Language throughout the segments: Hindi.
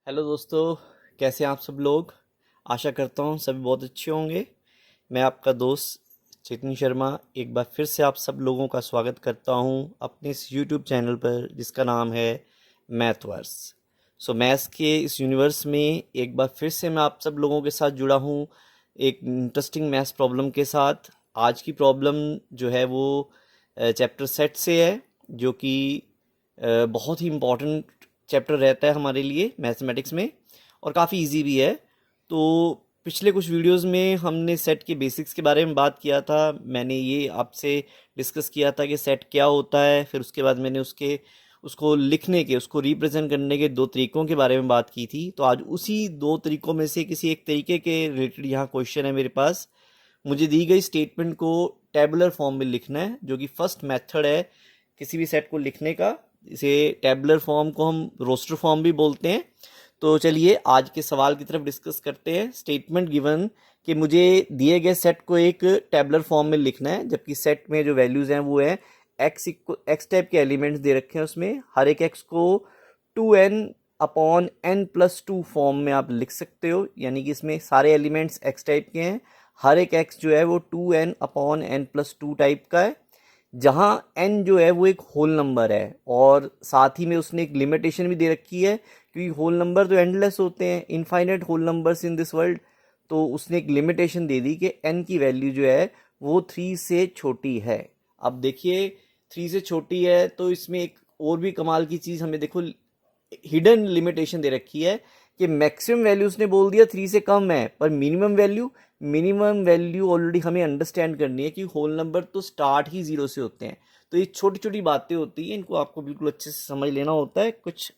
हेलो दोस्तों, कैसे हैं आप सब लोग। आशा करता हूँ सभी बहुत अच्छे होंगे। मैं आपका दोस्त चेतन शर्मा एक बार फिर से आप सब लोगों का स्वागत करता हूँ अपने इस यूट्यूब चैनल पर जिसका नाम है मैथवर्स। मैथ्स के इस यूनिवर्स में एक बार फिर से मैं आप सब लोगों के साथ जुड़ा हूँ एक इंटरेस्टिंग मैथ्स प्रॉब्लम के साथ। आज की प्रॉब्लम जो है वो चैप्टर सेट से है, जो कि बहुत ही इम्पॉर्टेंट चैप्टर रहता है हमारे लिए मैथमेटिक्स में और काफ़ी इजी भी है। तो पिछले कुछ वीडियोस में हमने सेट के बेसिक्स के बारे में बात किया था। मैंने ये आपसे डिस्कस किया था कि सेट क्या होता है। फिर उसके बाद मैंने उसको लिखने के, उसको रिप्रेजेंट करने के दो तरीक़ों के बारे में बात की थी। तो आज उसी दो तरीक़ों में से किसी एक तरीके के रिलेटेड यहाँ क्वेश्चन है मेरे पास। मुझे दी गई स्टेटमेंट को टेबुलर फॉर्म में लिखना है, जो कि फर्स्ट मेथड है किसी भी सेट को लिखने का। इसे टेबुलर फॉर्म को हम रोस्टर फॉर्म भी बोलते हैं। तो चलिए आज के सवाल की तरफ डिस्कस करते हैं। स्टेटमेंट गिवन कि मुझे दिए गए सेट को एक टेबुलर फॉर्म में लिखना है, जबकि सेट में जो वैल्यूज़ हैं वो है एक्स टाइप के एलिमेंट्स दे रखे हैं। उसमें हर एक एक्स को 2n/n+2 फॉर्म में आप लिख सकते हो, यानी कि इसमें सारे एलिमेंट्स एक्स टाइप के हैं। हर एक एक्स जो है वो 2n/n+2 टाइप का है, जहाँ n जो है वो एक होल नंबर है और साथ ही में उसने एक लिमिटेशन भी दे रखी है, क्योंकि होल नंबर तो एंडलेस होते हैं, infinite whole numbers in this world. तो उसने एक लिमिटेशन दे दी कि n की वैल्यू जो है वो 3 से छोटी है। अब देखिए 3 से छोटी है तो इसमें एक और भी कमाल की चीज़ हमें देखो, हिडन लिमिटेशन दे रखी है कि मैक्सिमम वैल्यू उसने बोल दिया 3 से कम है, पर मिनिमम वैल्यू ऑलरेडी हमें अंडरस्टैंड करनी है कि होल नंबर तो स्टार्ट ही 0 से होते हैं। तो ये छोटी छोटी बातें होती हैं, इनको आपको बिल्कुल अच्छे से समझ लेना होता है। कुछ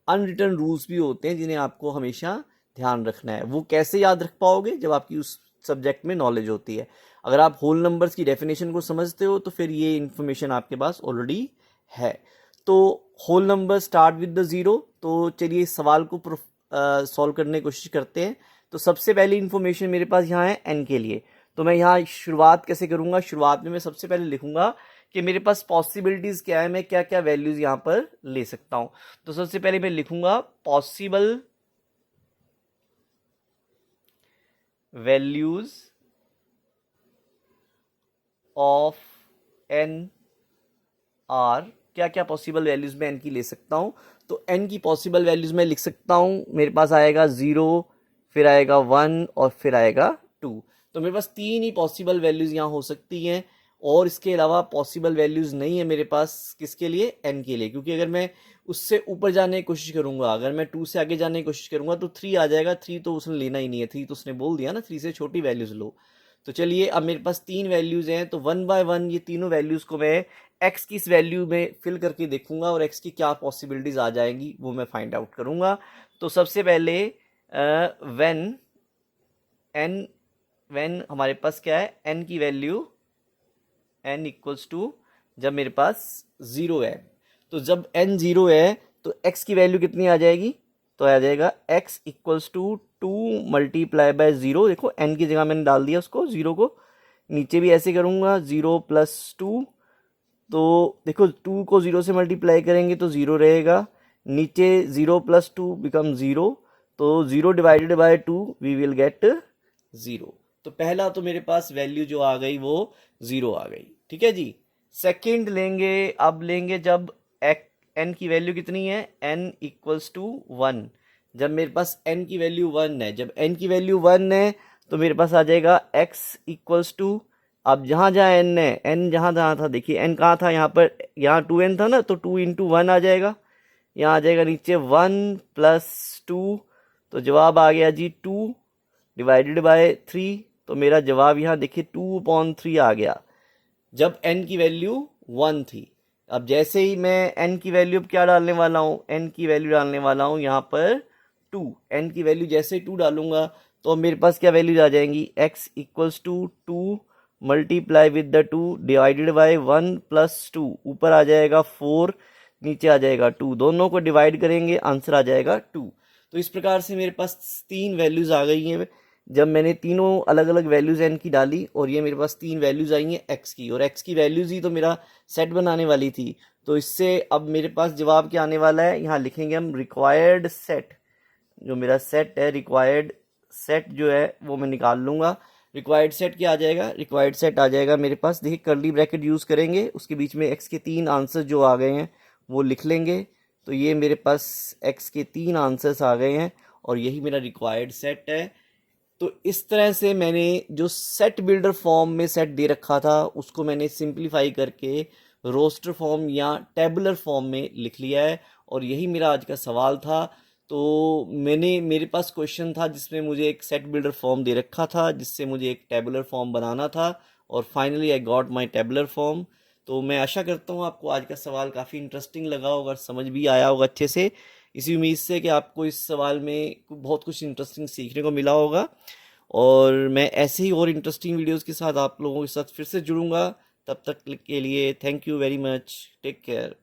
अनरिटन रूल्स भी होते हैं जिन्हें आपको हमेशा ध्यान रखना है। वो कैसे याद रख पाओगे, जब आपकी उस सब्जेक्ट में नॉलेज होती है। अगर आप होल नंबर्स की डेफिनेशन को समझते हो तो फिर ये इन्फॉर्मेशन आपके पास ऑलरेडी है। तो whole number start with the zero. तो चलिए इस सवाल को सॉल्व करने की कोशिश करते हैं। तो सबसे पहली इन्फॉर्मेशन मेरे पास यहाँ है n के लिए। तो मैं यहाँ शुरुआत कैसे करूँगा, शुरुआत में मैं सबसे पहले लिखूँगा कि मेरे पास पॉसिबिलिटीज़ क्या है, मैं क्या क्या वैल्यूज़ यहाँ पर ले सकता हूँ। तो सबसे पहले मैं लिखूँगा possible values of n are. क्या क्या पॉसिबल वैल्यूज़ मैं n की ले सकता हूँ। तो n की पॉसिबल वैल्यूज़ मैं लिख सकता हूँ। मेरे पास आएगा 0, फिर आएगा 1 और फिर आएगा 2। तो मेरे पास 3 ही पॉसिबल वैल्यूज़ यहाँ हो सकती हैं, और इसके अलावा पॉसिबल वैल्यूज़ नहीं है मेरे पास। किसके लिए? n के लिए। क्योंकि अगर मैं उससे ऊपर जाने की कोशिश करूँगा, अगर मैं 2 से आगे जाने की कोशिश करूँगा तो 3 आ जाएगा। 3 तो उसने लेना ही नहीं है, 3 तो उसने बोल दिया ना 3 से छोटी वैल्यूज़ लो। तो चलिए अब मेरे पास 3 वैल्यूज़ हैं, तो 1 बाय 1 ये तीनों वैल्यूज़ को मैं x की इस वैल्यू में फिल करके देखूंगा और x की क्या पॉसिबिलिटीज़ आ जाएंगी वो मैं फाइंड आउट करूंगा। तो सबसे पहले व्हेन हमारे पास क्या है, n की वैल्यू n इक्वल्स टू, जब मेरे पास 0 है, तो जब n 0 है तो x की वैल्यू कितनी आ जाएगी, तो आ जाएगा x equals to 2 multiply by 0। देखो n की जगह मैंने डाल दिया उसको 0 को। नीचे भी ऐसे करूंगा 0 + 2। तो देखो 2 को 0 से मल्टीप्लाई करेंगे तो 0 रहेगा। नीचे 0 + 2 बिकम 0। तो 0 divided by 2 we will get 0। तो पहला तो मेरे पास वैल्यू जो आ गई वो 0 आ गई। ठीक है जी। सेकंड लेंगे, अब लेंगे जब n की वैल्यू कितनी है, n इक्वल्स टू 1। जब मेरे पास n की वैल्यू 1 है, जब n की वैल्यू 1 है तो मेरे पास आ जाएगा x इक्वल्स टू, अब जहाँ जहाँ n है, n जहाँ जहाँ था, देखिए n कहाँ था, यहाँ पर, यहाँ 2n था ना, तो 2 × 1 आ जाएगा। यहाँ आ जाएगा नीचे 1 + 2। तो जवाब आ गया जी 2 डिवाइडेड बाय 3। तो मेरा जवाब यहाँ देखिए 2/3 आ गया जब n की वैल्यू 1 थी। अब जैसे ही मैं n की वैल्यू अब क्या डालने वाला हूँ, n की वैल्यू डालने वाला हूँ यहाँ पर 2। n की वैल्यू जैसे ही 2 डालूंगा तो मेरे पास क्या वैल्यूज आ जाएंगी, x equals to 2 multiply with the 2 divided by 1 + 2। ऊपर आ जाएगा 4, नीचे आ जाएगा 2। दोनों को डिवाइड करेंगे, आंसर आ जाएगा 2। तो इस प्रकार से मेरे पास 3 वैल्यूज आ गई हैं जब मैंने तीनों अलग अलग वैल्यूज n की डाली, और ये मेरे पास 3 वैल्यूज आई हैं x की, और x की वैल्यूज ही तो मेरा सेट बनाने वाली थी। तो इससे अब मेरे पास जवाब क्या आने वाला है, यहाँ लिखेंगे हम रिक्वायर्ड सेट। जो मेरा सेट है, रिक्वायर्ड सेट जो है वो मैं निकाल लूँगा। रिक्वायर्ड सेट क्या आ जाएगा, रिक्वायर्ड सेट आ जाएगा मेरे पास, देखिए कर्ली ब्रैकेट यूज़ करेंगे, उसके बीच में एक्स के 3 आंसर जो आ गए हैं वो लिख लेंगे। तो ये मेरे पास एक्स के 3 आंसर्स आ गए हैं और यही मेरा रिक्वायर्ड सेट है। तो इस तरह से मैंने जो सेट बिल्डर फॉर्म में सेट दे रखा था उसको मैंने सिंप्लीफाई करके रोस्टर फॉर्म या टेबुलर फॉर्म में लिख लिया है, और यही मेरा आज का सवाल था। तो मेरे पास क्वेश्चन था जिसमें मुझे एक सेट बिल्डर फॉर्म दे रखा था जिससे मुझे एक टेबुलर फॉर्म बनाना था, और finally I got my tabular form. तो मैं आशा करता हूँ आपको आज का सवाल काफ़ी इंटरेस्टिंग लगा होगा और समझ भी आया होगा अच्छे से। इसी उम्मीद से कि आपको इस सवाल में बहुत कुछ इंटरेस्टिंग सीखने को मिला होगा, और मैं ऐसे ही और इंटरेस्टिंग वीडियोस के साथ आप लोगों के साथ फिर से जुड़ूंगा। तब तक के लिए thank you very much, take care.